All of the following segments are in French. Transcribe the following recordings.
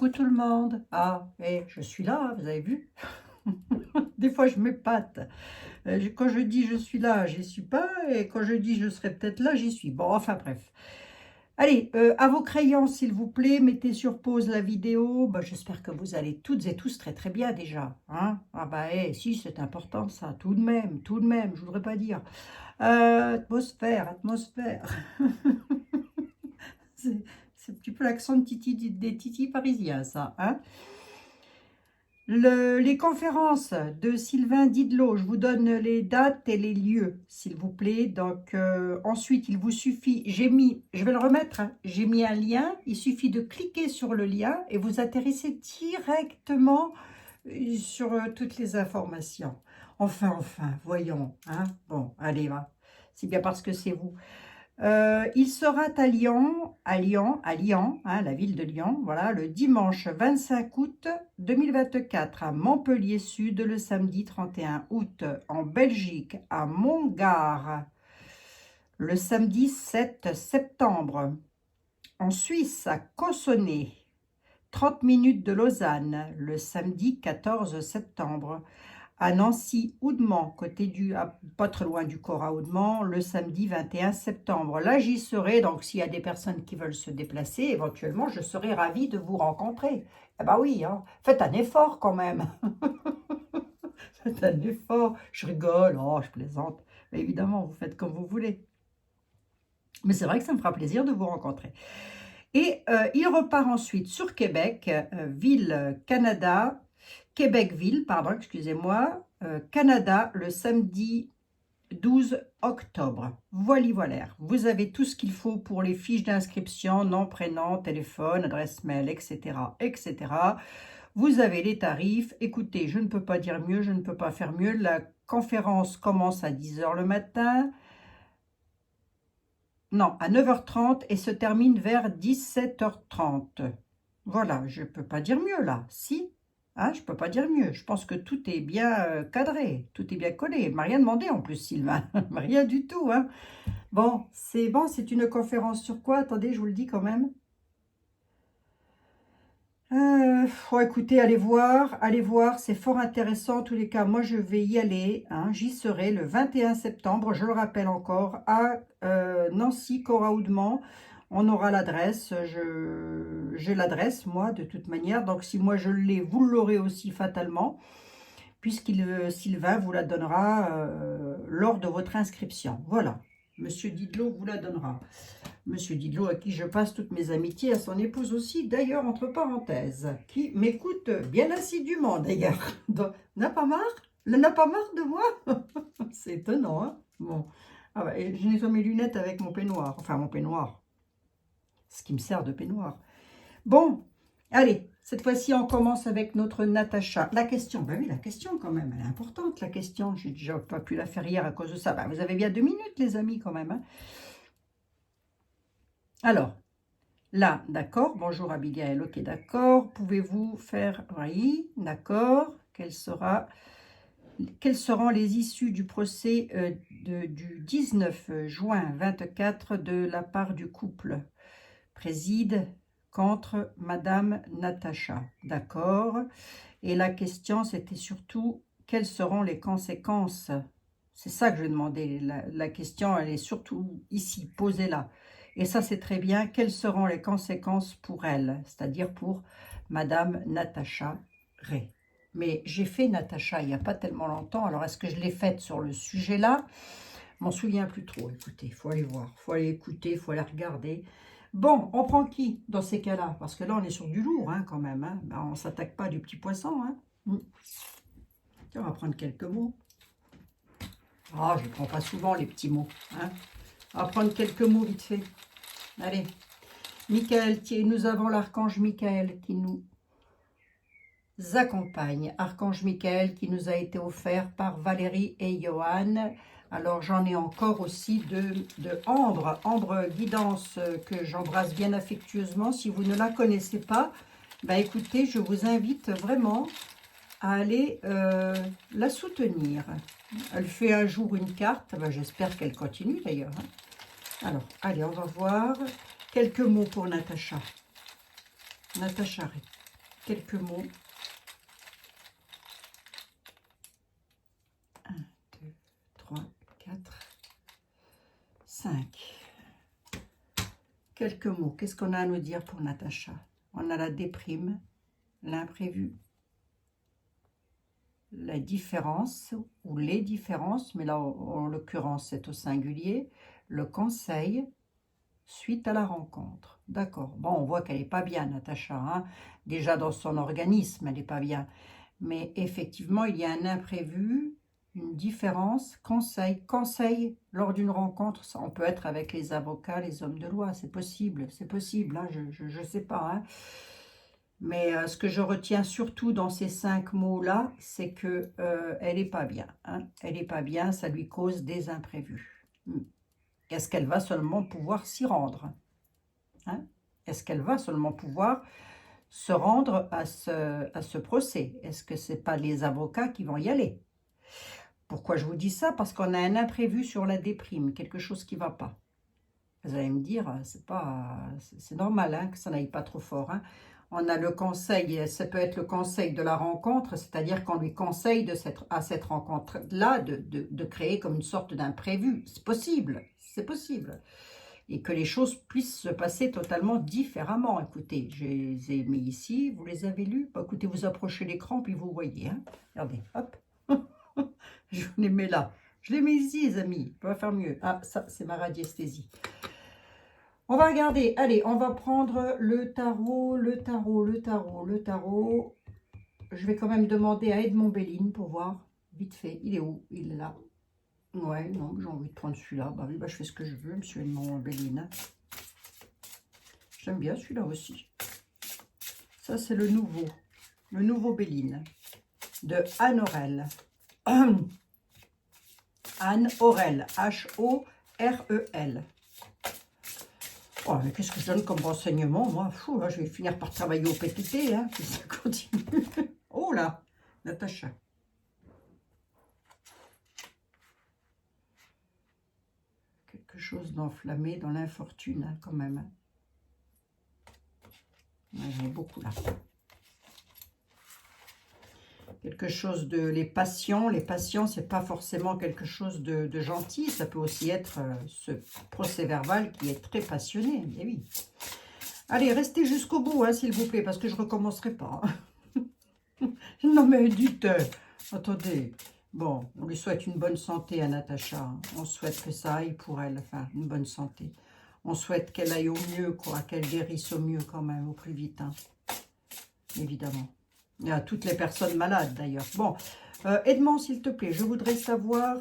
Coucou tout le monde. Ah, et je suis là, vous avez vu? Des fois, je m'épate. Quand je dis je suis là, j'y suis pas. Et quand je dis je serai peut-être là, j'y suis. Bon, enfin bref. Allez, à vos crayons, s'il vous plaît, mettez sur pause la vidéo. Bah, j'espère que vous allez toutes et tous très très bien déjà. Hein, ah bah, si, c'est important ça, tout de même, je voudrais pas dire. Atmosphère, atmosphère. C'est c'est un petit peu l'accent de des titis parisiens, ça. Hein. Les conférences de Sylvain Didlot, je vous donne les dates et les lieux, s'il vous plaît. Donc, ensuite, il vous suffit, je vais le remettre, hein, j'ai mis un lien, il suffit de cliquer sur le lien et vous atterrissez directement sur toutes les informations. Enfin, voyons. Hein. Bon, allez, va. C'est bien parce que c'est vous. Il sera à Lyon, hein, la ville de Lyon, voilà, le dimanche 25 août 2024, à Montpellier Sud, le samedi 31 août, en Belgique, à Montgard, le samedi 7 septembre, en Suisse, à Cossonay, 30 minutes de Lausanne, le samedi 14 septembre, à Nancy, Oudemont, pas très loin du Cora à Oudemont, le samedi 21 septembre. Là, j'y serai, donc s'il y a des personnes qui veulent se déplacer, éventuellement, je serai ravie de vous rencontrer. Eh ben oui, hein, faites un effort quand même. Faites un effort. Je rigole, oh, je plaisante. Mais évidemment, vous faites comme vous voulez. Mais c'est vrai que ça me fera plaisir de vous rencontrer. Et il repart ensuite sur Québec, Québec-Ville, pardon, excusez-moi, Canada, le samedi 12 octobre. Voilà. Vous avez tout ce qu'il faut pour les fiches d'inscription, nom, prénom, téléphone, adresse mail, etc., etc. Vous avez les tarifs. Écoutez, je ne peux pas dire mieux, je ne peux pas faire mieux. La conférence commence à 10 h le matin. Non, à 9 h 30 et se termine vers 17 h 30. Voilà, je ne peux pas dire mieux là. Si, hein, je ne peux pas dire mieux. Je pense que tout est bien cadré, tout est bien collé. Il m'a rien demandé en plus, Sylvain. Rien du tout. Hein. Bon, c'est une conférence sur quoi? Attendez, je vous le dis quand même. Écoutez, allez voir, c'est fort intéressant. En tous les cas, moi, je vais y aller. Hein, j'y serai le 21 septembre, je le rappelle encore, à Nancy, Coraoudement. On aura l'adresse. J'ai l'adresse, moi, de toute manière. Donc, si moi, je l'ai, vous l'aurez aussi fatalement, Sylvain vous la donnera lors de votre inscription. Voilà. Monsieur Didlot vous la donnera. Monsieur Didlot, à qui je passe toutes mes amitiés, à son épouse aussi, d'ailleurs, entre parenthèses, qui m'écoute bien assidûment, d'ailleurs. N'a pas marre? N'a pas marre de moi? C'est étonnant, hein? Bon. Ah bah, et je nettoie mes lunettes avec mon peignoir. Enfin, mon peignoir. Ce qui me sert de peignoir. Bon, allez, cette fois-ci, on commence avec notre Natacha. La question, ben oui, la question quand même, elle est importante, la question. J'ai déjà pas pu la faire hier à cause de ça. Ben, vous avez bien 2 minutes, les amis, quand même, hein? Alors, là, d'accord. Bonjour Abigail, ok, d'accord. Pouvez-vous faire... Oui, d'accord. Quelles seront les issues du procès du 19 juin 24 de la part du couple? Préside contre Madame Natacha. D'accord. Et la question, c'était surtout, quelles seront les conséquences? C'est ça que je demandais. La question, elle est surtout ici, posée là. Et ça, c'est très bien. Quelles seront les conséquences pour elle? C'est-à-dire pour Madame Natacha Ray. Mais j'ai fait Natacha il n'y a pas tellement longtemps. Alors, est-ce que je l'ai faite sur le sujet-là? Je m'en souviens plus trop. Écoutez, il faut aller voir, il faut aller écouter, il faut aller regarder. Bon, on prend qui dans ces cas-là? Parce que là, on est sur du lourd, hein, quand même. Hein. Ben, on ne s'attaque pas du petit poisson. Hein. Tiens, on va prendre quelques mots. Ah, je ne prends pas souvent les petits mots. Hein. On va prendre quelques mots vite fait. Allez. Michael, nous avons l'archange Michael qui nous accompagne. Archange Michael qui nous a été offert par Valérie et Johan. Alors, j'en ai encore aussi de Ambre. Ambre Guidance que j'embrasse bien affectueusement. Si vous ne la connaissez pas, bah écoutez, je vous invite vraiment à aller la soutenir. Elle fait un jour une carte. Bah, j'espère qu'elle continue d'ailleurs. Hein. Alors, allez, on va voir quelques mots pour Natacha. Natacha Ray. quelques mots. 1, 2, 3, 4, 5. Quelques mots. Qu'est-ce qu'on a à nous dire pour Natacha? On a la déprime, l'imprévu, la différence ou les différences, mais là en l'occurrence c'est au singulier, le conseil suite à la rencontre. D'accord. Bon, on voit qu'elle n'est pas bien, Natacha. Hein. Déjà dans son organisme, elle n'est pas bien. Mais effectivement, il y a un imprévu, une différence, conseil lors d'une rencontre. Ça, on peut être avec les avocats, les hommes de loi, c'est possible, hein, je ne sais pas. Hein. Mais ce que je retiens surtout dans ces 5 mots-là, c'est que elle n'est pas bien. Hein. Elle n'est pas bien, ça lui cause des imprévus. Est-ce qu'elle va seulement pouvoir s'y rendre? Hein? Est-ce qu'elle va seulement pouvoir se rendre à ce procès? Est-ce que ce n'est pas les avocats qui vont y aller? Pourquoi je vous dis ça? Parce qu'on a un imprévu sur la déprime, quelque chose qui ne va pas. Vous allez me dire, c'est normal hein, que ça n'aille pas trop fort. Hein. On a le conseil, ça peut être le conseil de la rencontre, c'est-à-dire qu'on lui conseille à cette rencontre-là de créer comme une sorte d'imprévu. C'est possible, c'est possible. Et que les choses puissent se passer totalement différemment. Écoutez, je les ai mis ici, vous les avez lus. Bah, écoutez, vous approchez l'écran, puis vous voyez. Hein. Regardez, hop. Je les mets là. Je les mets ici, les amis. On va faire mieux. Ah, ça, c'est ma radiesthésie. On va regarder. Allez, on va prendre le tarot. Je vais quand même demander à Edmond Belline pour voir. Vite fait. Il est où? Il est là. Ouais, non, j'ai envie de prendre celui-là. Bah oui, bah, je fais ce que je veux, monsieur Edmond Belline. J'aime bien celui-là aussi. Ça, c'est le nouveau Belline de Anne Aurel. Anne Aurel, H-O-R-E-L. Oh, mais qu'est-ce que je donne comme renseignement, moi? Fou, là, je vais finir par travailler au PTT, hein, si ça continue. Oh là, Natacha. Quelque chose d'enflammé dans l'infortune, hein, quand même. Ouais, j'en ai beaucoup, là. Quelque chose de... Les passions, c'est pas forcément quelque chose de gentil. Ça peut aussi être ce procès-verbal qui est très passionné. Mais oui. Allez, restez jusqu'au bout, hein, s'il vous plaît, parce que je ne recommencerai pas. Non, mais dites... attendez. Bon, on lui souhaite une bonne santé à Natacha. On souhaite que ça aille pour elle, enfin, une bonne santé. On souhaite qu'elle aille au mieux, quoi, qu'elle guérisse au mieux quand même, au plus vite, hein. Évidemment. Et à toutes les personnes malades d'ailleurs. Bon, Edmond, s'il te plaît, je voudrais savoir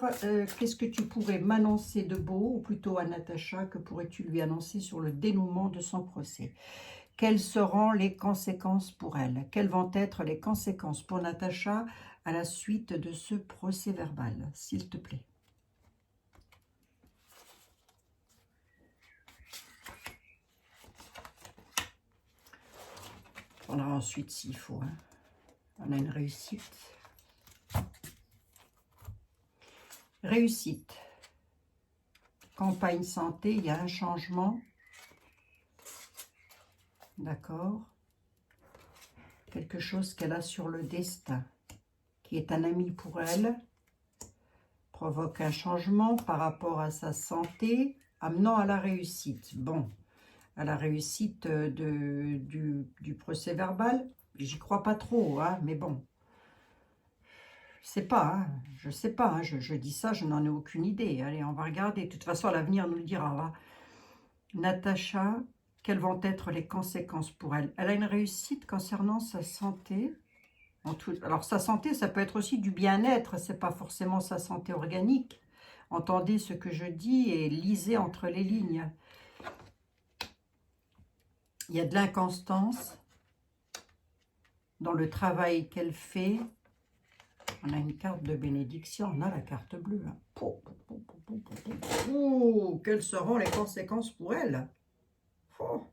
qu'est-ce que tu pourrais m'annoncer de beau, ou plutôt à Natacha, que pourrais-tu lui annoncer sur le dénouement de son procès? Quelles seront les conséquences pour elle? Quelles vont être les conséquences pour Natacha à la suite de ce procès verbal, s'il te plaît? On prendra ensuite s'il faut, hein. On a une réussite. Réussite. Campagne santé, il y a un changement. D'accord. Quelque chose qu'elle a sur le destin, qui est un ami pour elle, provoque un changement par rapport à sa santé, amenant à la réussite. Bon, à la réussite du procès verbal, j'y crois pas trop, hein, mais bon. Je sais pas, hein, je dis ça, je n'en ai aucune idée. Allez, on va regarder. De toute façon, l'avenir nous le dira. Hein. Natacha, quelles vont être les conséquences pour elle? Elle a une réussite concernant sa santé. Alors, sa santé, ça peut être aussi du bien-être, c'est pas forcément sa santé organique. Entendez ce que je dis et lisez entre les lignes. Il y a de l'inconstance dans le travail qu'elle fait. On a une carte de bénédiction, on a la carte bleue. Hein. Oh, quelles seront les conséquences pour elle? Oh.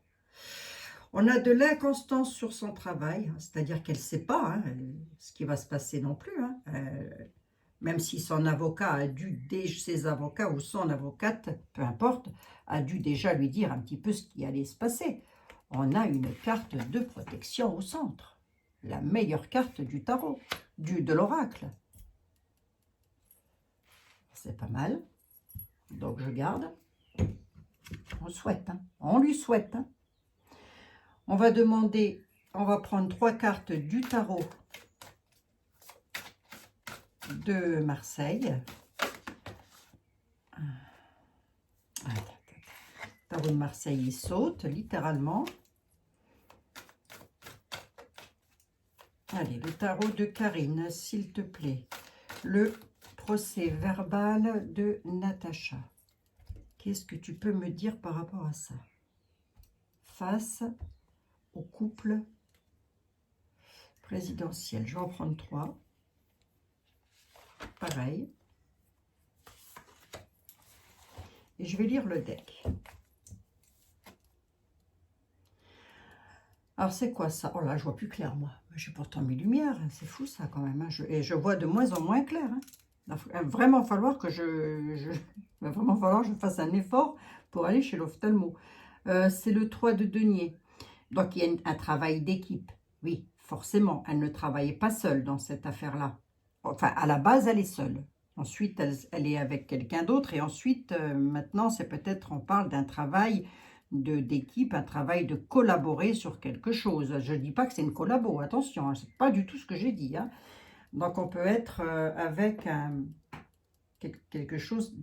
On a de l'inconstance sur son travail, c'est-à-dire qu'elle ne sait pas hein, ce qui va se passer non plus. Hein. Même si son avocat a dû, ses avocats ou son avocate, peu importe, a dû déjà lui dire un petit peu ce qui allait se passer. On a une carte de protection au centre. la meilleure carte du tarot, de l'oracle. C'est pas mal. Donc, je garde. On souhaite, hein. On lui souhaite. Hein. On va demander, on va prendre 3 cartes du tarot de Marseille. Le tarot de Marseille, il saute, littéralement. Allez, le tarot de Karine, s'il te plaît. Le procès verbal de Natacha. Qu'est-ce que tu peux me dire par rapport à ça? Face au couple présidentiel. Je vais en prendre 3. Pareil. Et je vais lire le deck. Alors, c'est quoi ça? Oh là, je vois plus clair, moi. J'ai pourtant mes lumières. C'est fou, ça, quand même. Hein. Et je vois de moins en moins clair. Hein. Il va vraiment falloir que il va vraiment falloir que je fasse un effort pour aller chez l'ophtalmo. C'est le 3 de denier. Donc, il y a un travail d'équipe. Oui, forcément. Elle ne travaillait pas seule dans cette affaire-là. Enfin, à la base, elle est seule. Ensuite, elle est avec quelqu'un d'autre. Et ensuite, maintenant, c'est peut-être, on parle d'un travail d'équipe, un travail de collaborer sur quelque chose. Je ne dis pas que c'est une collabo, attention, hein, c'est pas du tout ce que j'ai dit. Hein. Donc, on peut être avec quelque chose.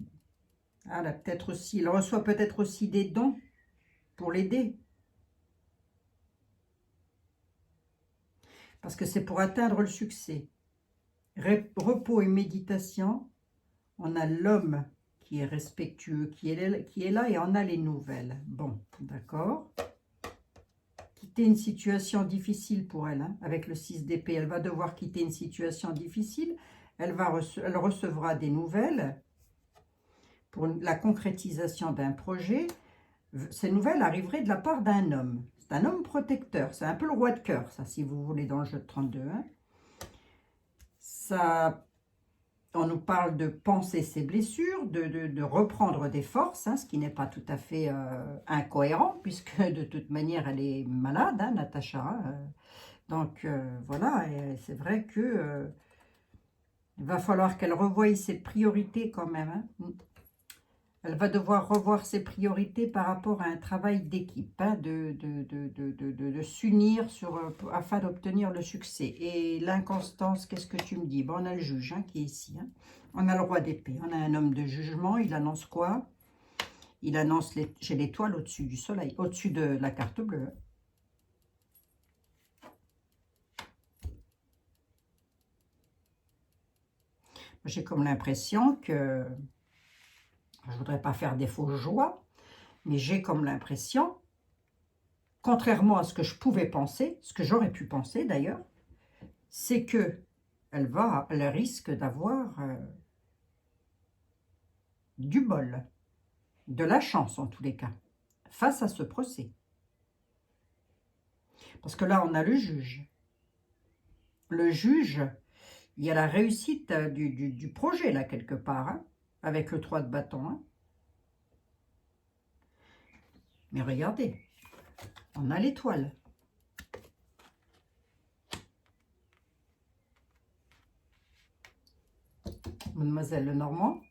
Ah, là, peut-être aussi, il reçoit peut-être aussi des dons pour l'aider. Parce que c'est pour atteindre le succès. Repos et méditation, on a l'homme qui est respectueux, qui est là et on a les nouvelles. Bon, d'accord. Quitter une situation difficile pour elle, hein, avec le 6 d'épée. Elle va devoir quitter une situation difficile. Elle recevra des nouvelles pour la concrétisation d'un projet. Ces nouvelles arriveraient de la part d'un homme. C'est un homme protecteur. C'est un peu le roi de cœur, ça, si vous voulez, dans le jeu de 32. Hein. Ça... On nous parle de penser ses blessures, de reprendre des forces, hein, ce qui n'est pas tout à fait incohérent, puisque de toute manière, elle est malade, hein, Natacha. Hein, donc, voilà, c'est vrai que il va falloir qu'elle revoie ses priorités quand même. Hein. Elle va devoir revoir ses priorités par rapport à un travail d'équipe, hein, de s'unir afin d'obtenir le succès. Et l'inconstance, qu'est-ce que tu me dis? Bon, on a le juge hein, qui est ici. Hein. On a le roi d'épée. On a un homme de jugement. Il annonce quoi? Il annonce, j'ai l'étoile au-dessus du soleil, au-dessus de la carte bleue. J'ai comme l'impression que... Je ne voudrais pas faire des fausses joies, mais j'ai comme l'impression, contrairement à ce que je pouvais penser, ce que j'aurais pu penser d'ailleurs, c'est que elle risque d'avoir du bol, de la chance en tous les cas, face à ce procès. Parce que là, on a le juge. Le juge, il y a la réussite du projet là quelque part, hein, avec le 3 de bâton. Hein. Mais regardez, on a l'étoile. Mademoiselle Lenormand,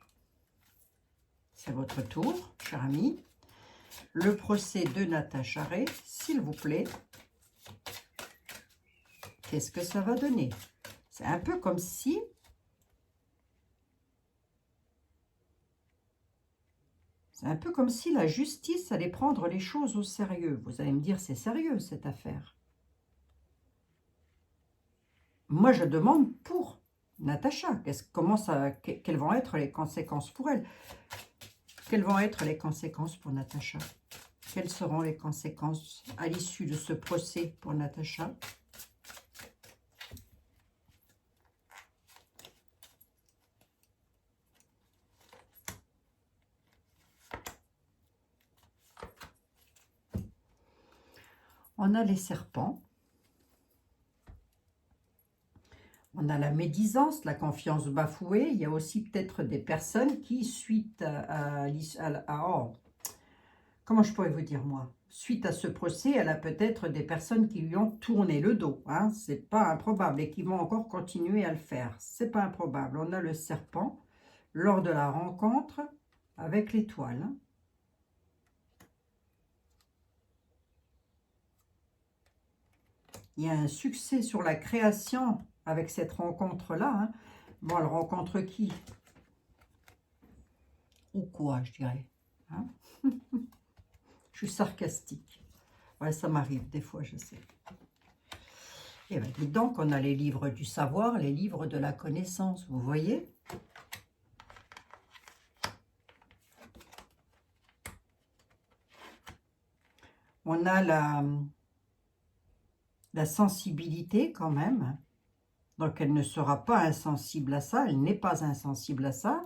c'est votre tour, cher ami. Le procès de Natacha Ray, s'il vous plaît. Qu'est-ce que ça va donner? C'est un peu comme si... C'est un peu comme si la justice allait prendre les choses au sérieux. Vous allez me dire, c'est sérieux cette affaire. Moi, je demande pour Natacha. Quelles vont être les conséquences pour elle? Quelles vont être les conséquences pour Natacha? Quelles seront les conséquences à l'issue de ce procès pour Natacha? On a les serpents. On a la médisance, la confiance bafouée. Il y a aussi peut-être des personnes qui, suite comment je pourrais vous dire, moi? Suite à ce procès, elle a peut-être des personnes qui lui ont tourné le dos. Hein, c'est pas improbable. Et qui vont encore continuer à le faire. C'est pas improbable. On a le serpent lors de la rencontre avec l'étoile. Hein. Il y a un succès sur la création avec cette rencontre-là. Hein. Bon, elle rencontre qui? Ou quoi, je dirais. Hein. Je suis sarcastique. Ouais, ça m'arrive des fois, je sais. Et bien, dites donc, on a les livres du savoir, les livres de la connaissance, vous voyez? On a la sensibilité quand même. Donc, elle ne sera pas insensible à ça, elle n'est pas insensible à ça.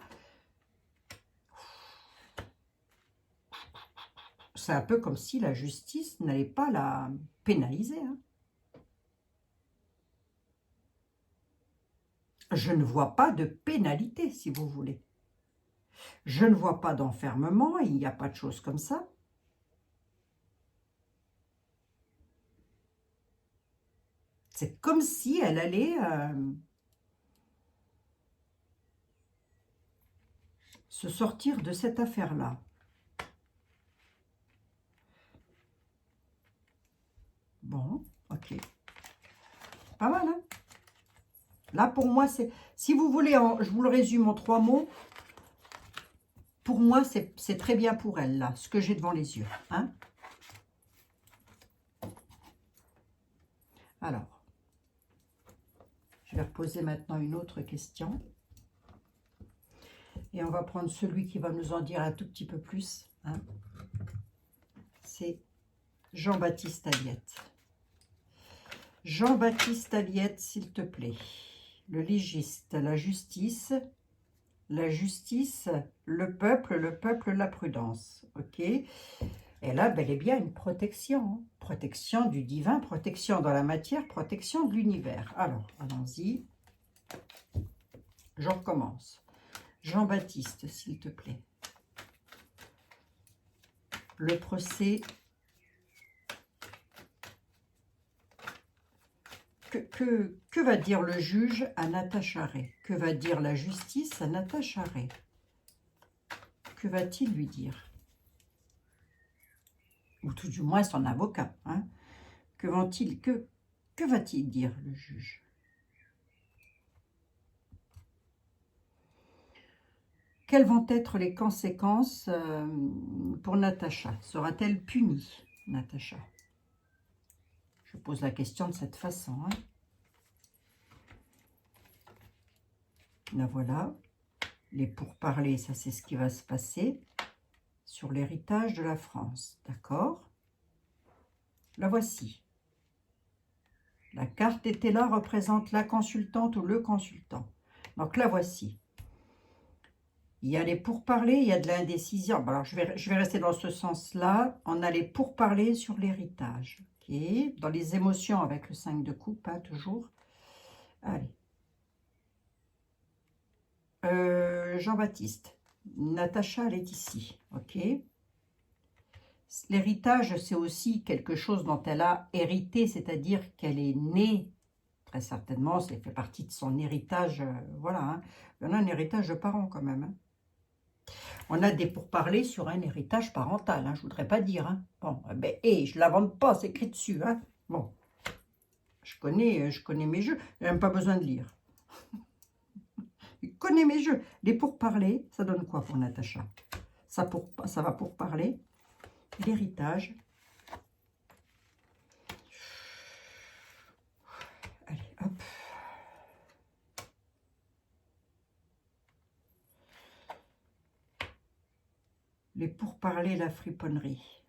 C'est un peu comme si la justice n'allait pas la pénaliser. Hein. Je ne vois pas de pénalité, si vous voulez. Je ne vois pas d'enfermement, il n'y a pas de choses comme ça. C'est comme si elle allait se sortir de cette affaire-là. Bon, ok. Pas mal, hein? Là, pour moi, c'est... Si vous voulez, je vous le résume en 3 mots. Pour moi, c'est très bien pour elle, là, ce que j'ai devant les yeux. Hein? Alors, je vais reposer maintenant une autre question. Et on va prendre celui qui va nous en dire un tout petit peu plus. Hein? C'est Jean-Baptiste Aliette. Jean-Baptiste Aliette, s'il te plaît. Le légiste, la justice, le peuple, la prudence. Ok. Elle a bel et bien une protection. Hein. Protection du divin, protection dans la matière, protection de l'univers. Alors, allons-y. Je recommence. Jean-Baptiste, s'il te plaît. Le procès. Que va dire le juge à Natacha Ray? Que va dire la justice à Natacha Ray? Que va-t-il lui dire? Ou tout du moins son avocat. Hein? Que va-t-il dire, le juge? Quelles vont être les conséquences pour Natacha? Sera-t-elle punie, Natacha? Je pose la question de cette façon. Hein. Là, voilà. Les pourparlers, ça c'est ce qui va se passer sur l'héritage de la France. D'accord? La voici. La carte était là, représente la consultante ou le consultant. Donc la voici. Il y a les pourparlers, il y a de l'indécision. Bon, alors je vais rester dans ce sens-là. On a les pourparlers sur l'héritage. Okay. Dans les émotions avec le 5 de coupe, hein, toujours. Allez. Jean-Baptiste. Natacha, elle est ici. Ok. L'héritage, c'est aussi quelque chose dont elle a hérité, c'est-à-dire qu'elle est née, très certainement, ça fait partie de son héritage. Voilà. Hein. On a un héritage de parents quand même. Hein. On a des pourparlers sur un héritage parental, hein, je ne voudrais pas dire. Hein. Bon, ben, je ne l'invente pas, c'est écrit dessus. Hein. Bon, je connais mes jeux, je n'ai même pas besoin de lire. Je connais mes jeux. Les pourparlers, ça donne quoi pour Natacha? Ça va pourparler l'héritage. Allez, hop. Les pourparlers, la friponnerie.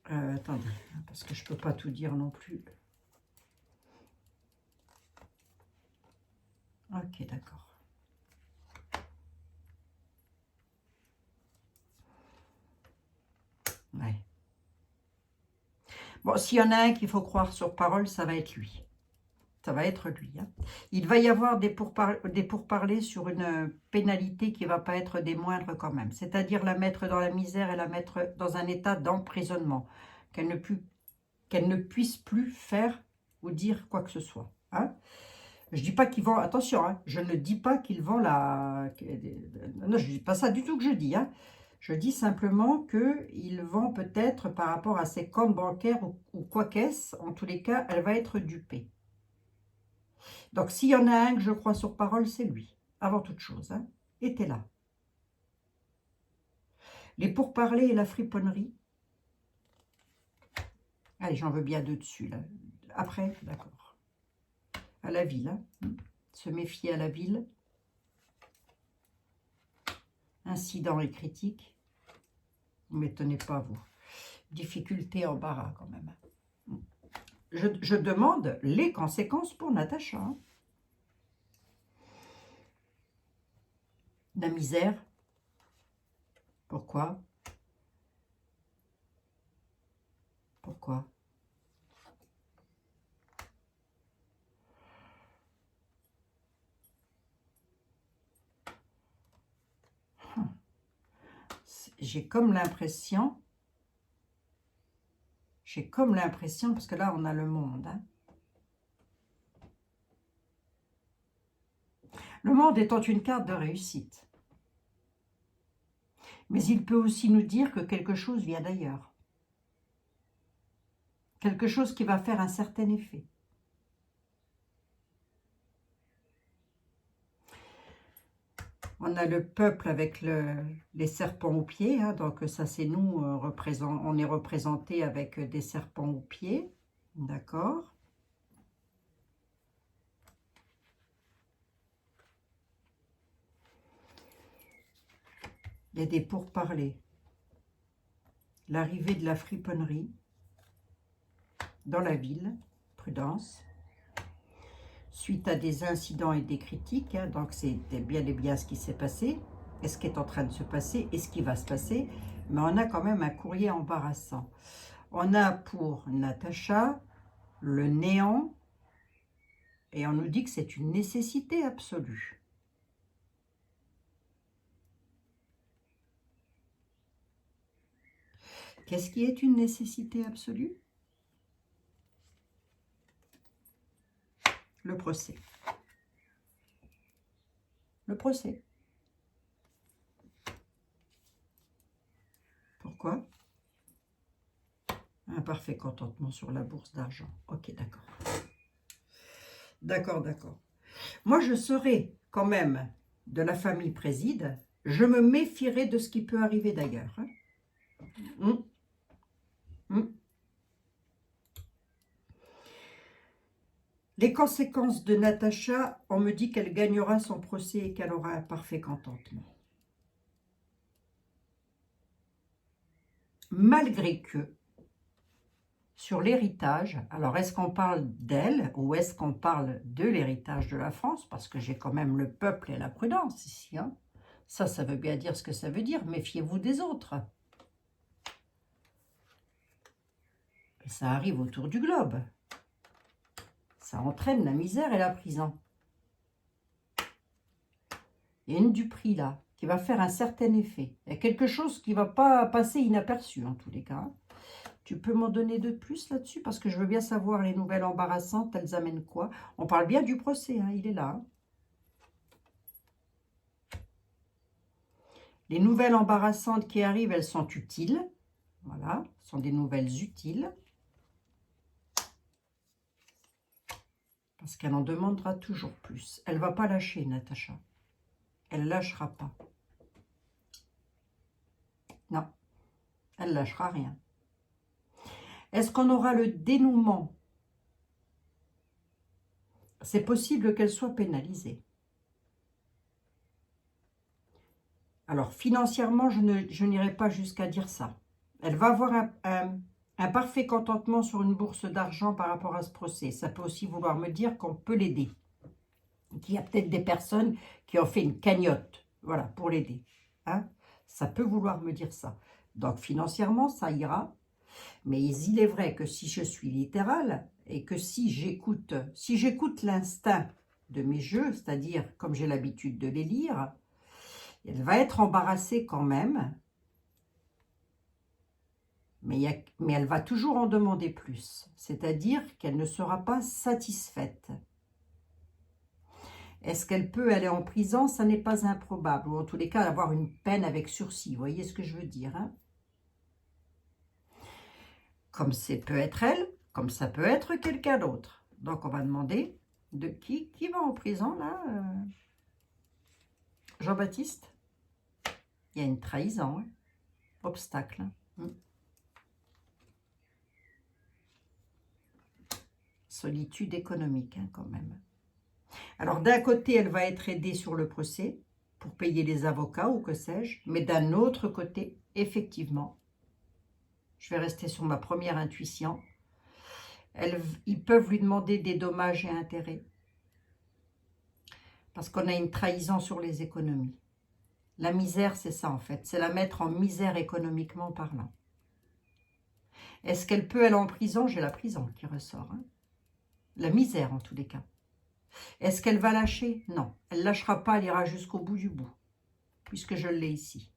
Attendez, parce que je ne peux pas tout dire non plus. Ok, d'accord. Ouais. Bon, s'il y en a un qu'il faut croire sur parole, ça va être lui. Ça va être lui. Hein. Il va y avoir des pourparlers sur une pénalité qui ne va pas être des moindres quand même. C'est-à-dire la mettre dans la misère et la mettre dans un état d'emprisonnement. Qu'elle ne puisse plus faire ou dire quoi que ce soit. Hein. Je ne dis pas qu'ils vont... Attention, hein, je ne dis pas qu'ils vont la... Non, je ne dis pas ça du tout que je dis. Hein. Je dis simplement qu'ils vont peut-être, par rapport à ses comptes bancaires ou quoi qu'est-ce, en tous les cas, elle va être dupée. Donc, s'il y en a un que je crois sur parole, c'est lui, avant toute chose. Hein, était là. Les pourparlers et la friponnerie. Allez, j'en veux bien deux dessus, là. Après, d'accord. À la ville, hein. Se méfier à la ville. Incident et critique. Ne m'étonnez pas, vous. Difficulté, embarras, quand même. Je demande les conséquences pour Natacha. Hein. La misère. Pourquoi? Pourquoi? J'ai comme l'impression, parce que là, on a le monde. Hein. Le monde étant une carte de réussite. Mais il peut aussi nous dire que quelque chose vient d'ailleurs. Quelque chose qui va faire un certain effet. On a le peuple avec les serpents aux pieds, hein, donc ça c'est nous, on est représenté avec des serpents aux pieds, d'accord. Il y a des pourparlers. L'arrivée de la friponnerie dans la ville, prudence. Suite à des incidents et des critiques, hein, donc c'était bien et bien ce qui s'est passé, et ce qui est en train de se passer, et ce qui va se passer, mais on a quand même un courrier embarrassant. On a pour Natacha le néant, et on nous dit que c'est une nécessité absolue. Qu'est-ce qui est une nécessité absolue? Le procès. Le procès. Pourquoi? Un parfait contentement sur la bourse d'argent. Ok, d'accord. D'accord, d'accord. Moi, je serai quand même de la famille Préside. Je me méfierai de ce qui peut arriver d'ailleurs. Hein. Les conséquences de Natacha, on me dit qu'elle gagnera son procès et qu'elle aura un parfait contentement. Malgré que, sur l'héritage, alors est-ce qu'on parle d'elle ou est-ce qu'on parle de l'héritage de la France? Parce que j'ai quand même le peuple et la prudence ici. Hein. Ça veut bien dire ce que ça veut dire. Méfiez-vous des autres. Et ça arrive autour du globe. Ça entraîne la misère et la prison. Il y a une duperie là, qui va faire un certain effet. Il y a quelque chose qui ne va pas passer inaperçu en tous les cas. Tu peux m'en donner de plus là-dessus? Parce que je veux bien savoir les nouvelles embarrassantes, elles amènent quoi? On parle bien du procès, hein, il est là. Hein. Les nouvelles embarrassantes qui arrivent, elles sont utiles. Voilà, ce sont des nouvelles utiles. Parce qu'elle en demandera toujours plus. Elle ne va pas lâcher, Natacha. Elle ne lâchera pas. Non, elle ne lâchera rien. Est-ce qu'on aura le dénouement? C'est possible qu'elle soit pénalisée. Alors, financièrement, je n'irai pas jusqu'à dire ça. Elle va avoir un parfait contentement sur une bourse d'argent par rapport à ce procès. Ça peut aussi vouloir me dire qu'on peut l'aider. Qu'il y a peut-être des personnes qui ont fait une cagnotte, voilà, pour l'aider. Hein? Ça peut vouloir me dire ça. Donc, financièrement, ça ira. Mais il est vrai que si je suis littérale et que si j'écoute l'instinct de mes jeux, c'est-à-dire comme j'ai l'habitude de les lire, elle va être embarrassée quand même, mais elle va toujours en demander plus, c'est-à-dire qu'elle ne sera pas satisfaite. Est-ce qu'elle peut aller en prison? Ça n'est pas improbable, ou en tous les cas avoir une peine avec sursis, vous voyez ce que je veux dire, hein? Comme c'est peut être elle, comme ça peut être quelqu'un d'autre. Donc on va demander de qui va en prison là, Jean-Baptiste? Il y a une trahison, hein? Obstacle. Hein? Solitude économique, hein, quand même. Alors d'un côté, elle va être aidée sur le procès pour payer les avocats ou que sais-je, mais d'un autre côté, effectivement, je vais rester sur ma première intuition, ils peuvent lui demander des dommages et intérêts parce qu'on a une trahison sur les économies. La misère, c'est ça en fait, c'est la mettre en misère économiquement parlant. Est-ce qu'elle peut aller en prison? J'ai la prison qui ressort, hein. La misère en tous les cas. Est-ce qu'elle va lâcher? Non, elle ne lâchera pas, elle ira jusqu'au bout du bout, puisque je l'ai ici.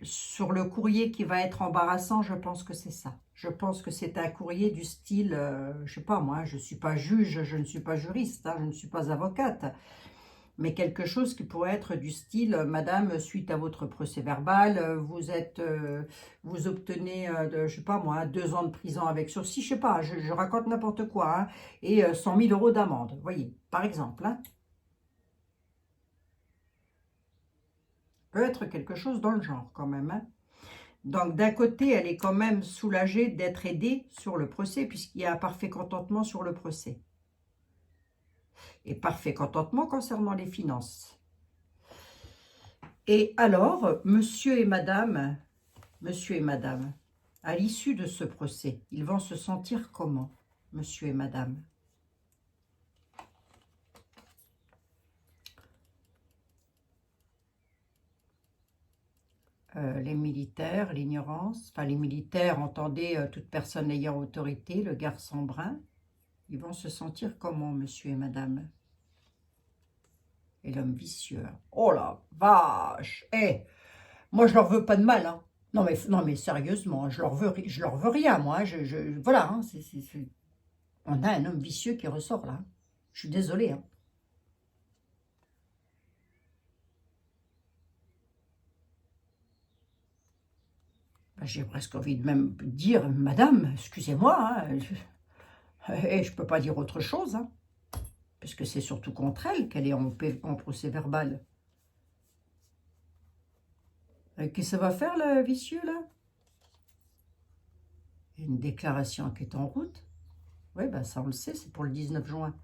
Sur le courrier qui va être embarrassant, je pense que c'est ça. Je pense que c'est un courrier du style, je ne sais pas moi, je ne suis pas juge, je ne suis pas juriste, hein, je ne suis pas avocate, mais quelque chose qui pourrait être du style, Madame, suite à votre procès-verbal, vous obtenez, je sais pas moi, 2 ans de prison avec sursis, je sais pas, je raconte n'importe quoi, hein, et 100 000 € d'amende, vous voyez, par exemple, hein. Peut être quelque chose dans le genre quand même, hein. Donc d'un côté, elle est quand même soulagée d'être aidée sur le procès, puisqu'il y a un parfait contentement sur le procès. Et parfait contentement concernant les finances. Et alors, monsieur et madame, à l'issue de ce procès, ils vont se sentir comment, monsieur et madame? Les militaires, l'ignorance, enfin les militaires, entendez toute personne ayant autorité, le garçon brun, ils vont se sentir comment, monsieur et madame? Et l'homme vicieux. Oh la vache! Eh, moi je leur veux pas de mal, hein. Non mais sérieusement, je leur veux rien, moi. Voilà, hein, on a un homme vicieux qui ressort là. Je suis désolée, hein. Ben, j'ai presque envie de même dire, madame, excusez-moi, hein, et je peux pas dire autre chose, hein, puisque c'est surtout contre elle qu'elle est en procès verbal. Qu'est-ce que ça va faire, le vicieux, là? Il y a une déclaration qui est en route. Oui, ben ça, on le sait, c'est pour le 19 juin.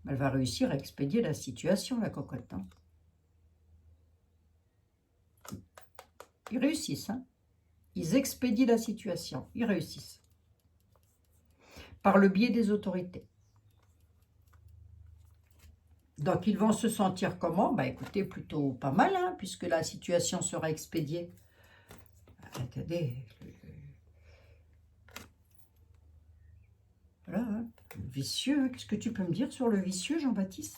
Elle va réussir à expédier la situation, la cocotte, hein. Ils réussissent, hein. Ils expédient la situation. Ils réussissent. Par le biais des autorités. Donc, ils vont se sentir comment? Ben, écoutez, plutôt pas mal, hein, puisque la situation sera expédiée. Attendez. Voilà, hein. Le vicieux, qu'est-ce que tu peux me dire sur le vicieux, Jean-Baptiste?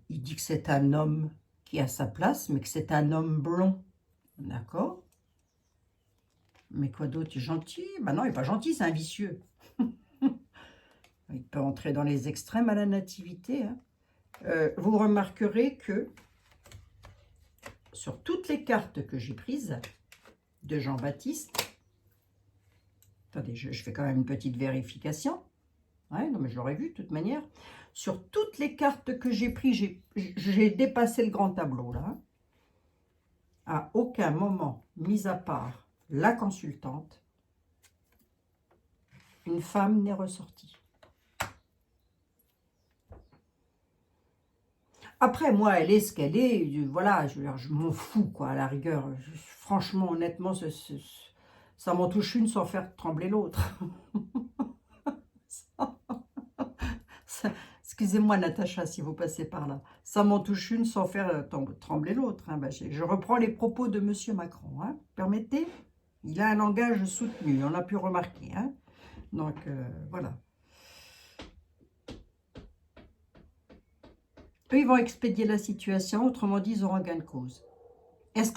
Il dit que c'est un homme qui a sa place, mais que c'est un homme blond. D'accord? Mais quoi d'autre? Il est gentil? Ben non, il n'est pas gentil, c'est un vicieux. Il peut entrer dans les extrêmes à la nativité, hein. Vous remarquerez que sur toutes les cartes que j'ai prises de Jean-Baptiste, attendez, je fais quand même une petite vérification. Ouais, non, mais je l'aurais vu de toute manière. Sur toutes les cartes que j'ai prises, j'ai dépassé le grand tableau, là. À aucun moment, mis à part la consultante, une femme n'est ressortie. Après, moi, elle est ce qu'elle est. Voilà, je m'en fous, quoi, à la rigueur. Franchement, honnêtement, ça m'en touche une sans faire trembler l'autre. Excusez-moi, Natacha, si vous passez par là. Ça m'en touche une sans faire trembler l'autre. Hein. Ben, je reprends les propos de Monsieur Macron. Hein. Permettez? Il a un langage soutenu, on a pu remarquer. Hein. Donc, voilà. Eux, ils vont expédier la situation, autrement dit, ils auront gain de cause. Est-ce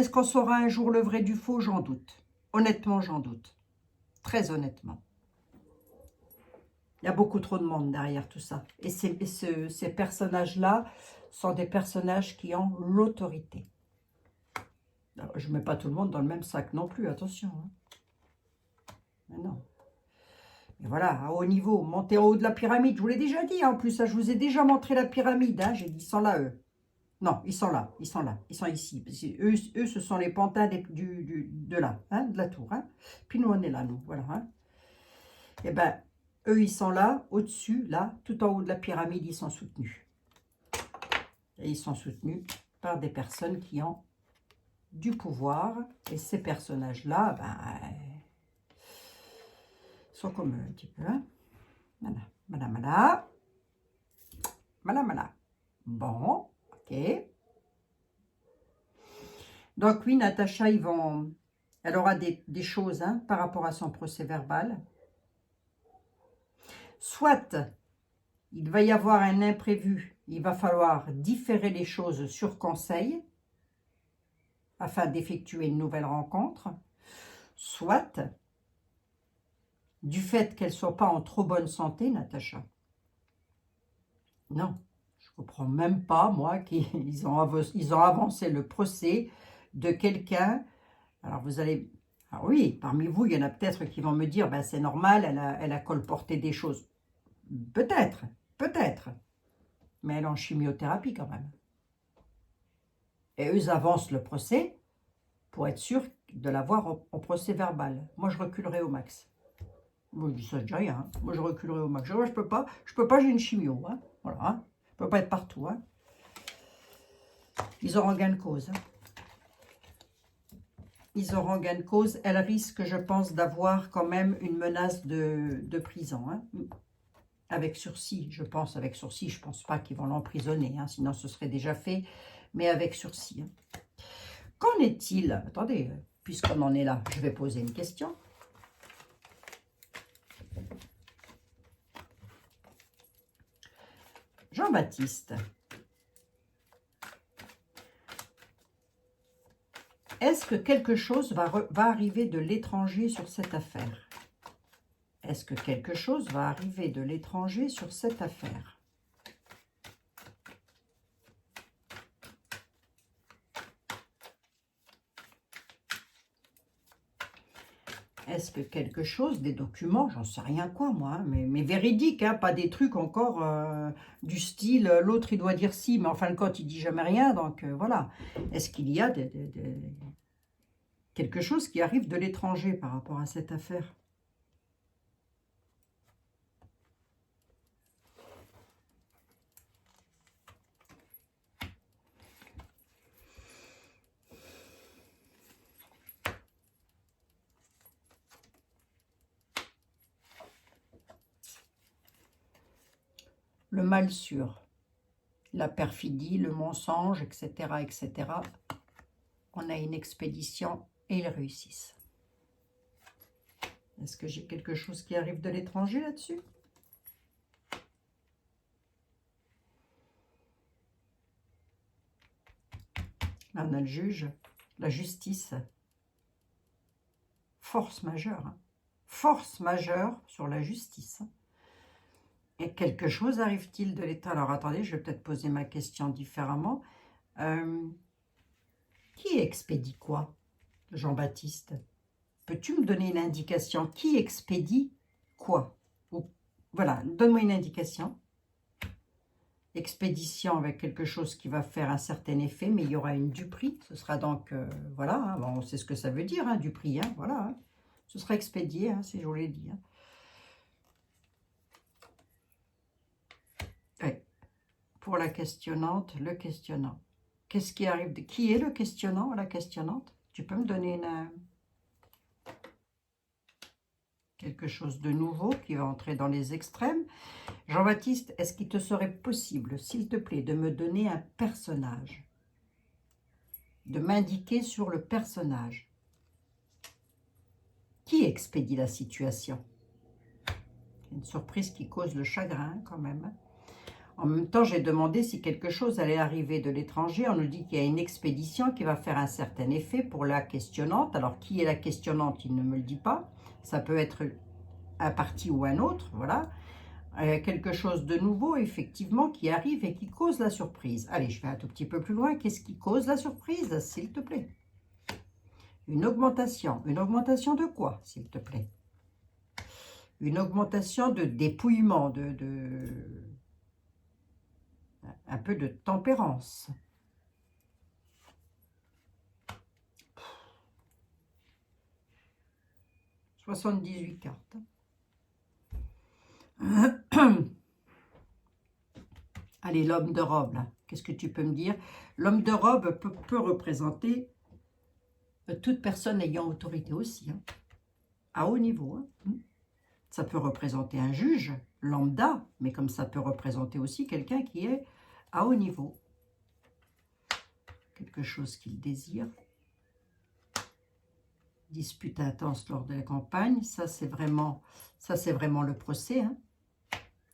qu'on saura un jour le vrai du faux? J'en doute. Honnêtement, j'en doute. Très honnêtement. Il y a beaucoup trop de monde derrière tout ça. Et ces personnages-là sont des personnages qui ont l'autorité. Je ne mets pas tout le monde dans le même sac non plus, attention. Hein. Mais non. Et voilà, à haut niveau, monter en haut de la pyramide. Je vous l'ai déjà dit, hein, en plus, ça, je vous ai déjà montré la pyramide. Hein, j'ai dit, ils sont là, eux. Non, ils sont là, ils sont là, ils sont ici. Parce que eux, ce sont les pantins de là, hein, de la tour. Hein. Puis nous, on est là, nous, voilà. Hein. Et bien, eux, ils sont là, au-dessus, là, tout en haut de la pyramide, ils sont soutenus. Et ils sont soutenus par des personnes qui ont du pouvoir. Et ces personnages-là, ben, sont comme eux un petit peu. Hein. Voilà, voilà, voilà. Voilà, voilà. Bon, ok. Donc oui, Natacha, elle aura des choses hein, par rapport à son procès verbal. Soit il va y avoir un imprévu, il va falloir différer les choses sur conseil afin d'effectuer une nouvelle rencontre. Soit, du fait qu'elle ne soit pas en trop bonne santé, Natacha. Non, je ne comprends même pas, moi, qu'ils ont avancé le procès de quelqu'un. Alors vous allez... Ah oui, parmi vous, il y en a peut-être qui vont me dire, ben, c'est normal, elle a colporté des choses. Peut-être, peut-être. Mais elle est en chimiothérapie quand même. Et eux avancent le procès pour être sûr de l'avoir au procès verbal. Moi, je reculerai au max. Moi, je dis ça, je dis rien. Hein. Moi, je reculerai au max. Moi, je peux pas, j'ai une chimio. Hein. Voilà. Hein. Je peux pas être partout. Hein. Ils auront gain de cause. Hein. Ils auront gain de cause. Elle risque, je pense, d'avoir quand même une menace de prison. Hein. Avec sursis, je pense. Avec sursis, je ne pense pas qu'ils vont l'emprisonner. Hein, sinon, ce serait déjà fait. Mais avec sursis. Hein. Qu'en est-il? Attendez, puisqu'on en est là, je vais poser une question. Jean-Baptiste, est-ce que quelque chose va arriver de l'étranger sur cette affaire? Est-ce que quelque chose va arriver de l'étranger sur cette affaire? Est-ce que quelque chose, des documents, j'en sais rien quoi moi, hein, mais véridiques, hein, pas des trucs encore du style, l'autre il doit dire si, mais en fin de compte il dit jamais rien, donc voilà. Est-ce qu'il y a quelque chose qui arrive de l'étranger par rapport à cette affaire? Le mal sûr, la perfidie, le mensonge, etc., etc. On a une expédition et ils réussissent. Est-ce que j'ai quelque chose qui arrive de l'étranger là-dessus? Là, on a le juge, la justice. Force majeure. Hein. Force majeure sur la justice. Et quelque chose arrive-t-il de l'État? Alors attendez, je vais peut-être poser ma question différemment. Qui expédie quoi, Jean-Baptiste? Peux-tu me donner une indication? Qui expédie quoi? Voilà, donne-moi une indication. Expédition avec quelque chose qui va faire un certain effet, mais il y aura une duperie. Ce sera donc, voilà, hein, bon, on sait ce que ça veut dire, hein, duperie, hein, voilà. Hein. Ce sera expédié, hein, si je vous l'ai dit. Hein. Ouais. Pour la questionnante, le questionnant. Qu'est-ce qui arrive? Qui est le questionnant, la questionnante? Tu peux me donner une... quelque chose de nouveau qui va entrer dans les extrêmes. Jean-Baptiste, est-ce qu'il te serait possible, s'il te plaît, de me donner un personnage, de m'indiquer sur le personnage qui expédie la situation? Une surprise qui cause le chagrin quand même. En même temps, j'ai demandé si quelque chose allait arriver de l'étranger. On nous dit qu'il y a une expédition qui va faire un certain effet pour la questionnante. Alors, qui est la questionnante? Il ne me le dit pas. Ça peut être un parti ou un autre, voilà. Quelque chose de nouveau, effectivement, qui arrive et qui cause la surprise. Allez, je vais un tout petit peu plus loin. Qu'est-ce qui cause la surprise, s'il te plaît? Une augmentation. Une augmentation de quoi, s'il te plaît? Une augmentation de dépouillement, un peu de tempérance. « 78 cartes. Allez, l'homme de robe, là. Qu'est-ce que tu peux me dire? L'homme de robe peut représenter toute personne ayant autorité aussi, hein, à haut niveau. Hein. Ça peut représenter un juge lambda, mais comme ça peut représenter aussi quelqu'un qui est à haut niveau. Quelque chose qu'il désire. Dispute intense lors de la campagne, ça c'est vraiment le procès, hein,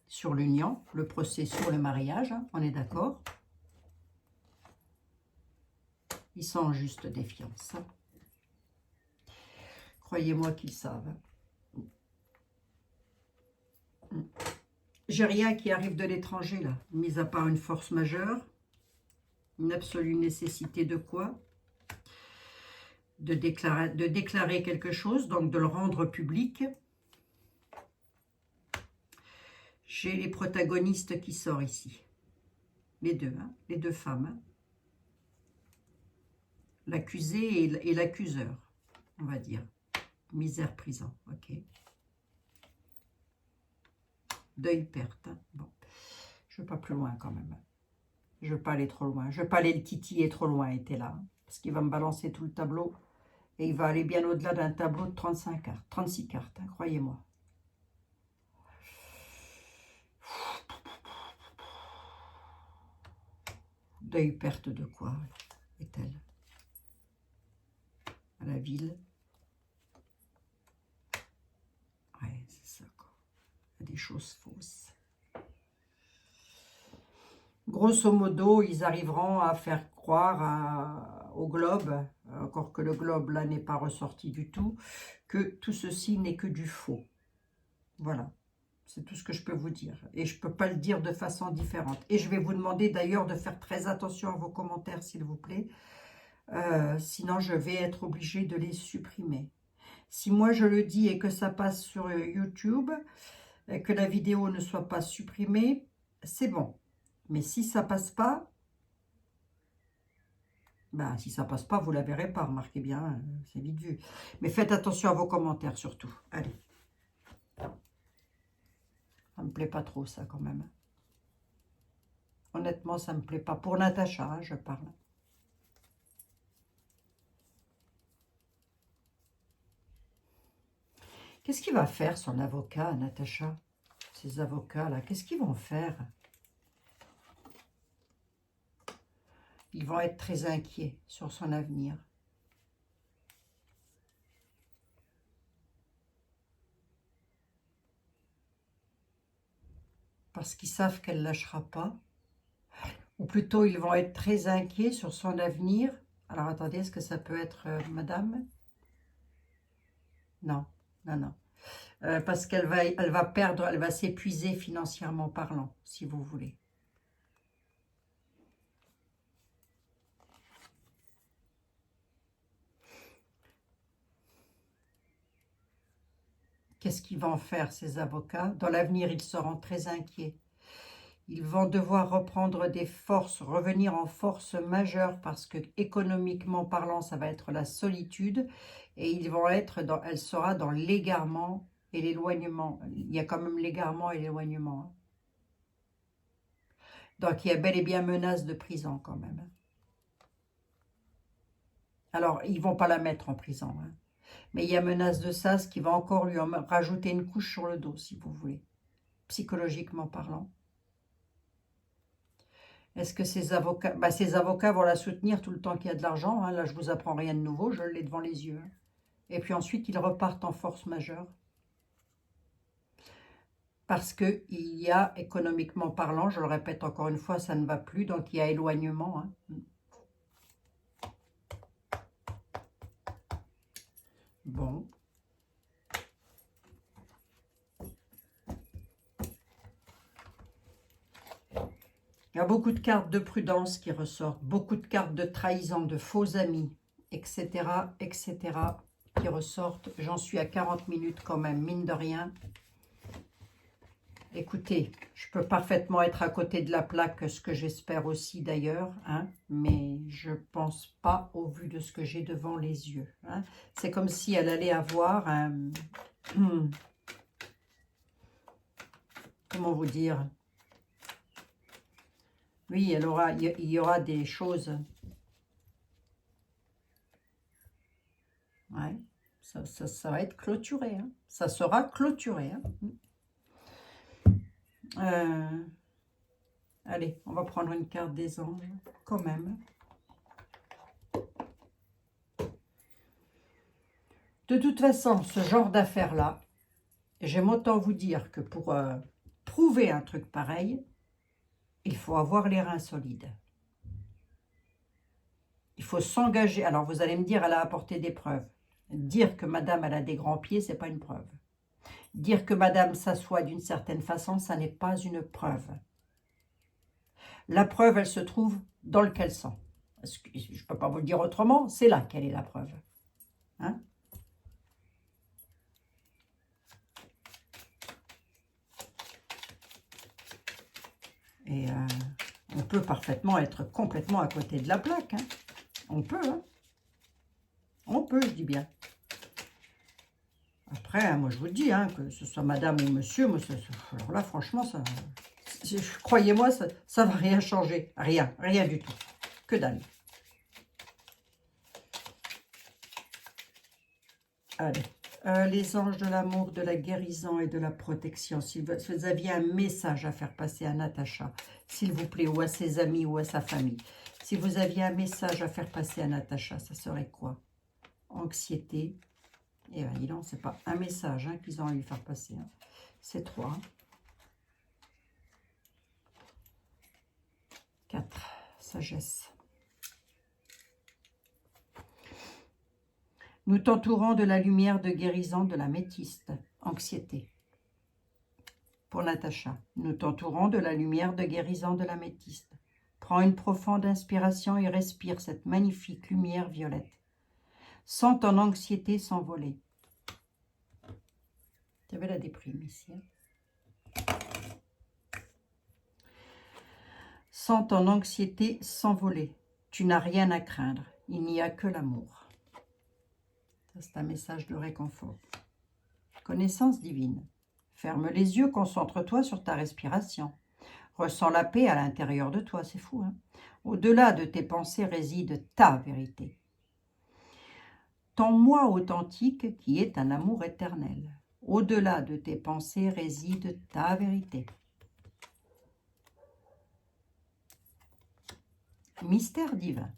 sur l'union, le procès sur le mariage, hein, on est d'accord. Ils sont en juste défiance. Hein. Croyez-moi qu'ils savent. J'ai rien qui arrive de l'étranger là, mis à part une force majeure, une absolue nécessité de quoi? De déclarer quelque chose, donc de le rendre public. J'ai les protagonistes qui sortent ici. Les deux, hein, les deux femmes. Hein. L'accusé et l'accuseur, on va dire. Misère, prison, ok. Deuil, perte. Hein. Bon, je ne vais pas plus loin quand même. Je ne veux pas aller trop loin. Je ne veux pas aller le titiller trop loin, était là. Hein, parce qu'il va me balancer tout le tableau. Et il va aller bien au-delà d'un tableau de 35 cartes, 36 cartes, hein, croyez-moi. Deuil, perte de quoi est-elle? À la ville. Ouais, c'est ça, quoi. Il y a des choses fausses. Grosso modo, ils arriveront à faire croire au globe, encore que le globe là n'est pas ressorti du tout, que tout ceci n'est que du faux. Voilà, c'est tout ce que je peux vous dire. Et je ne peux pas le dire de façon différente. Et je vais vous demander d'ailleurs de faire très attention à vos commentaires, s'il vous plaît. Sinon, je vais être obligée de les supprimer. Si moi je le dis et que ça passe sur YouTube, et que la vidéo ne soit pas supprimée, c'est bon. Mais si ça passe pas, ben, si ça passe pas, vous la verrez pas, remarquez bien, c'est vite vu. Mais faites attention à vos commentaires surtout. Allez. Ça me plaît pas trop ça quand même. Honnêtement, ça me plaît pas. Pour Natacha, hein, je parle. Qu'est-ce qu'il va faire son avocat, Natacha? Ces avocats-là, qu'est-ce qu'ils vont faire? Ils vont être très inquiets sur son avenir. Parce qu'ils savent qu'elle ne lâchera pas. Ou plutôt, ils vont être très inquiets sur son avenir. Alors, attendez, est-ce que ça peut être madame? Non, non, non. Parce qu'elle va perdre, elle va s'épuiser financièrement parlant, si vous voulez. Qu'est-ce qu'ils vont faire, ces avocats? Dans l'avenir, ils seront très inquiets. Ils vont devoir reprendre des forces, revenir en force majeure parce que économiquement parlant, ça va être la solitude et ils vont être dans, elle sera dans l'égarement et l'éloignement. Il y a quand même l'égarement et l'éloignement. Hein. Donc il y a bel et bien menace de prison quand même. Alors ils vont pas la mettre en prison. Hein. Mais il y a menace de sas qui va encore lui en rajouter une couche sur le dos, si vous voulez, psychologiquement parlant. Est-ce que ces avocats vont la soutenir tout le temps qu'il y a de l'argent, hein? Là, je ne vous apprends rien de nouveau, je l'ai devant les yeux. Et puis ensuite, ils repartent en force majeure. Parce qu'il y a, économiquement parlant, je le répète encore une fois, ça ne va plus, donc il y a éloignement. Hein. Bon. Il y a beaucoup de cartes de prudence qui ressortent, beaucoup de cartes de trahison, de faux amis, etc., etc., qui ressortent. J'en suis à 40 minutes quand même, mine de rien. Écoutez, je peux parfaitement être à côté de la plaque, ce que j'espère aussi d'ailleurs, hein, mais je pense pas au vu de ce que j'ai devant les yeux. Hein. C'est comme si elle allait avoir un... comment vous dire? Oui, il y aura des choses... Ouais, ça va être clôturé. Hein. Ça sera clôturé. Hein. Allez, on va prendre une carte des anges, quand même. De toute façon, ce genre d'affaires-là, j'aime autant vous dire que pour prouver un truc pareil, il faut avoir les reins solides. Il faut s'engager. Alors, vous allez me dire, elle a apporté des preuves. Dire que madame, elle a des grands pieds, ce n'est pas une preuve. Dire que madame s'assoit d'une certaine façon, ça n'est pas une preuve. La preuve, elle se trouve dans le caleçon. Je ne peux pas vous le dire autrement, c'est là qu'elle est la preuve. Hein? Et on peut parfaitement être complètement à côté de la plaque. Hein? On peut. Hein? On peut, je dis bien. Après, moi je vous dis, hein, que ce soit madame ou monsieur, moi, alors là franchement, croyez-moi, ça ne va rien changer. Rien, rien du tout. Que dalle. Allez. Les anges de l'amour, de la guérison et de la protection. Si vous aviez un message à faire passer à Natacha, s'il vous plaît, ou à ses amis ou à sa famille. Si vous aviez un message à faire passer à Natacha, ça serait quoi? Anxiété. Et bien, dis donc, c'est pas un message hein, qu'ils ont à lui faire passer. Hein. C'est 3. 4. Sagesse. Nous t'entourons de la lumière de guérison de la métiste. Anxiété. Pour Natacha, nous t'entourons de la lumière de guérison de la métiste. Prends une profonde inspiration et respire cette magnifique lumière violette. Sens ton anxiété s'envoler. Tu avais la déprime ici. Hein. Sens ton anxiété s'envoler. Tu n'as rien à craindre. Il n'y a que l'amour. C'est un message de réconfort. Connaissance divine. Ferme les yeux, concentre-toi sur ta respiration. Ressens la paix à l'intérieur de toi, c'est fou. Hein? Au-delà de tes pensées réside ta vérité. Ton moi authentique qui est un amour éternel. Au-delà de tes pensées réside ta vérité. Mystère divin.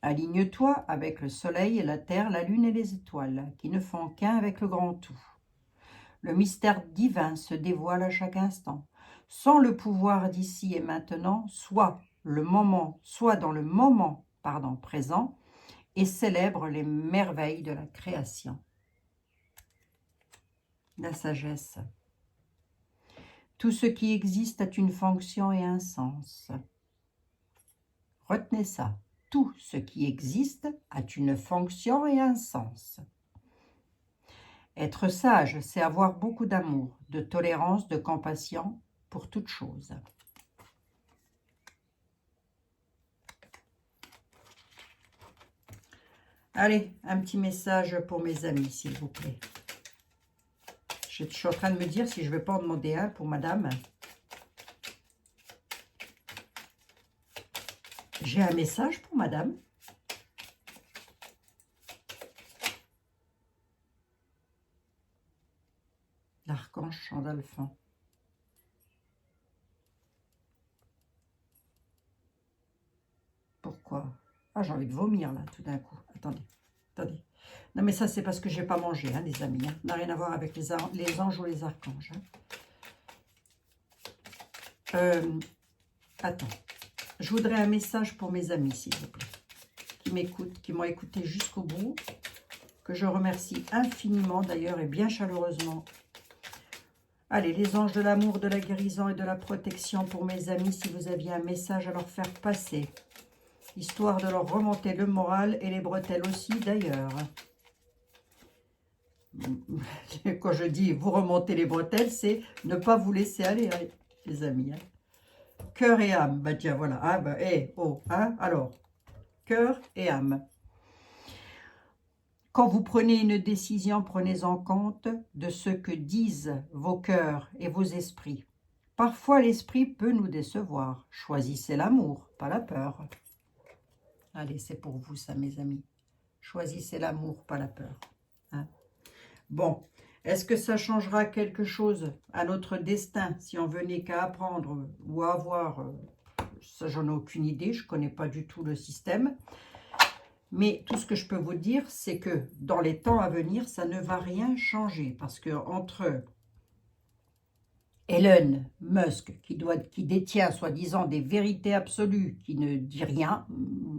Aligne-toi avec le soleil et la terre, la lune et les étoiles, qui ne font qu'un avec le grand tout. Le mystère divin se dévoile à chaque instant. Sans le pouvoir d'ici et maintenant, soit dans le moment présent, et célèbre les merveilles de la création. La sagesse. Tout ce qui existe a une fonction et un sens. Retenez ça. Tout ce qui existe a une fonction et un sens. Être sage, c'est avoir beaucoup d'amour, de tolérance, de compassion pour toute chose. Allez, un petit message pour mes amis, s'il vous plaît. Je suis en train de me dire si je ne vais pas en demander un pour madame. J'ai un message pour madame. archanges Chandalphan. Pourquoi? Ah, j'ai envie de vomir, là, tout d'un coup. Attendez, attendez. Non, mais ça, c'est parce que j'ai pas mangé, hein, les amis. Hein. Ça n'a rien à voir avec les anges ou les archanges. Hein. Attends. Je voudrais un message pour mes amis, s'il vous plaît, qui m'écoutent, qui m'ont écouté jusqu'au bout, que je remercie infiniment, d'ailleurs, et bien chaleureusement. Allez, les anges de l'amour, de la guérison et de la protection pour mes amis, si vous aviez un message à leur faire passer, histoire de leur remonter le moral et les bretelles aussi, d'ailleurs. Quand je dis vous remonter les bretelles, c'est ne pas vous laisser aller, hein, les amis. Hein. Cœur et âme, bah tiens, voilà. Ah, bah, hein, alors, cœur et âme. Quand vous prenez une décision, prenez en compte de ce que disent vos cœurs et vos esprits. Parfois, l'esprit peut nous décevoir. Choisissez l'amour, pas la peur. Allez, c'est pour vous ça, mes amis. Choisissez l'amour, pas la peur. Hein? Bon, est-ce que ça changera quelque chose à notre destin si on venait qu'à apprendre ou à avoir ça, j'en ai aucune idée, je ne connais pas du tout le système. Mais tout ce que je peux vous dire, c'est que dans les temps à venir, ça ne va rien changer. Parce que entre Elon Musk, qui détient soi-disant des vérités absolues, qui ne dit rien,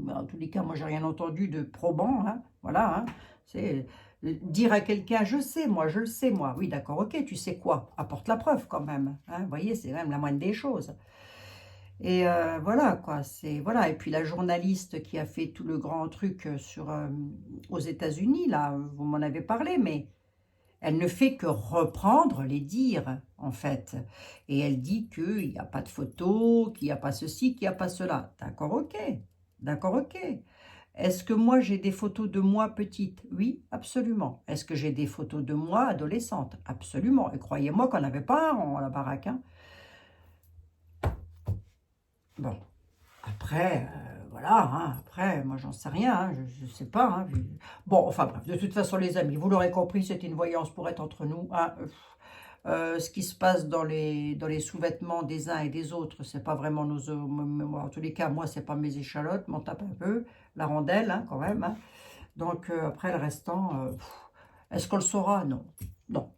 en tous les cas, moi, j'ai rien entendu de probant, hein, voilà, hein, c'est dire à quelqu'un, je sais, moi, je le sais, moi, oui, d'accord, ok, tu sais quoi, apporte la preuve quand même, hein, vous voyez, c'est même la moindre des choses. Et voilà, quoi, c'est, voilà, et puis la journaliste qui a fait tout le grand truc aux États-Unis, là, vous m'en avez parlé, mais elle ne fait que reprendre les dires, en fait. Et elle dit qu'il n'y a pas de photo, qu'il n'y a pas ceci, qu'il n'y a pas cela. D'accord, ok. D'accord, ok. Est-ce que moi, j'ai des photos de moi petite? Oui, absolument. Est-ce que j'ai des photos de moi adolescente? Absolument. Et croyez-moi qu'on n'avait pas un rond à la baraque. Hein. Bon. Après, voilà, hein, après, moi j'en sais rien, hein, je ne sais pas. Hein, bon, enfin bref, de toute façon les amis, vous l'aurez compris, c'était une voyance pour être entre nous. Hein, ce qui se passe dans les sous-vêtements des uns et des autres, c'est pas vraiment nos... en tous les cas, moi, c'est pas mes échalotes, m'en tape un peu, la rondelle hein, quand même. Hein. Donc après le restant, est-ce qu'on le saura? Non, non,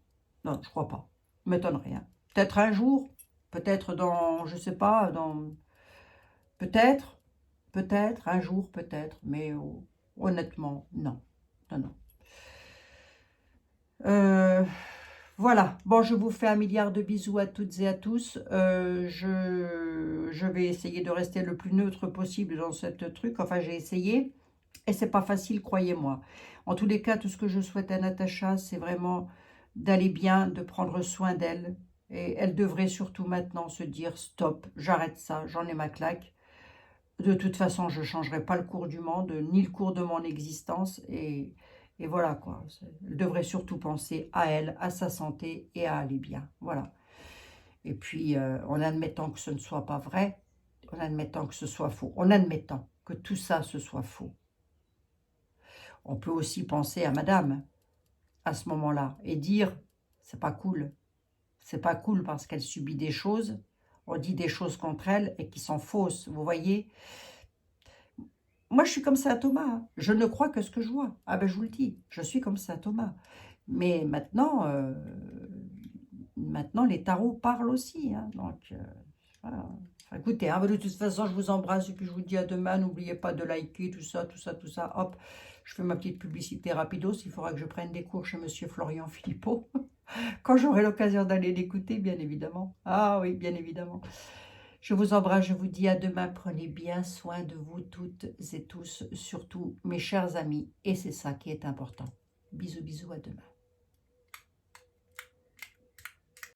non, je crois pas. M'étonnerait. Hein. Peut-être un jour, peut-être dans, je sais pas, dans... Peut-être, peut-être, un jour, peut-être, mais honnêtement, non. Non, non. Voilà. Bon, je vous fais un milliard de bisous à toutes et à tous. Je vais essayer de rester le plus neutre possible dans ce truc. Enfin, j'ai essayé. Et c'est pas facile, croyez-moi. En tous les cas, tout ce que je souhaite à Natacha, c'est vraiment d'aller bien, de prendre soin d'elle. Et elle devrait surtout maintenant se dire, stop, j'arrête ça, j'en ai ma claque. De toute façon, je ne changerai pas le cours du monde, ni le cours de mon existence. Et voilà, quoi. Elle devrait surtout penser à elle, à sa santé et à aller bien. Voilà. Et puis, en admettant que ce ne soit pas vrai, en admettant que ce soit faux, en admettant que tout ça, ce soit faux, on peut aussi penser à madame, à ce moment-là, et dire, c'est pas cool. C'est pas cool parce qu'elle subit des choses, on dit des choses contre elle et qui sont fausses, vous voyez. Moi, je suis comme ça, Thomas. Hein. Je ne crois que ce que je vois. Ah ben, je vous le dis, je suis comme ça, Thomas. Mais maintenant, maintenant les tarots parlent aussi. Hein, donc, voilà. Enfin, écoutez, hein, de toute façon, je vous embrasse et puis je vous dis à demain. N'oubliez pas de liker, tout ça, tout ça, tout ça. Hop, je fais ma petite publicité rapidos. Il faudra que je prenne des cours chez Monsieur Florian Philippot. Quand j'aurai l'occasion d'aller l'écouter, bien évidemment. Ah oui, bien évidemment. Je vous embrasse, je vous dis à demain. Prenez bien soin de vous toutes et tous, surtout mes chers amis. Et c'est ça qui est important. Bisous, bisous, à demain.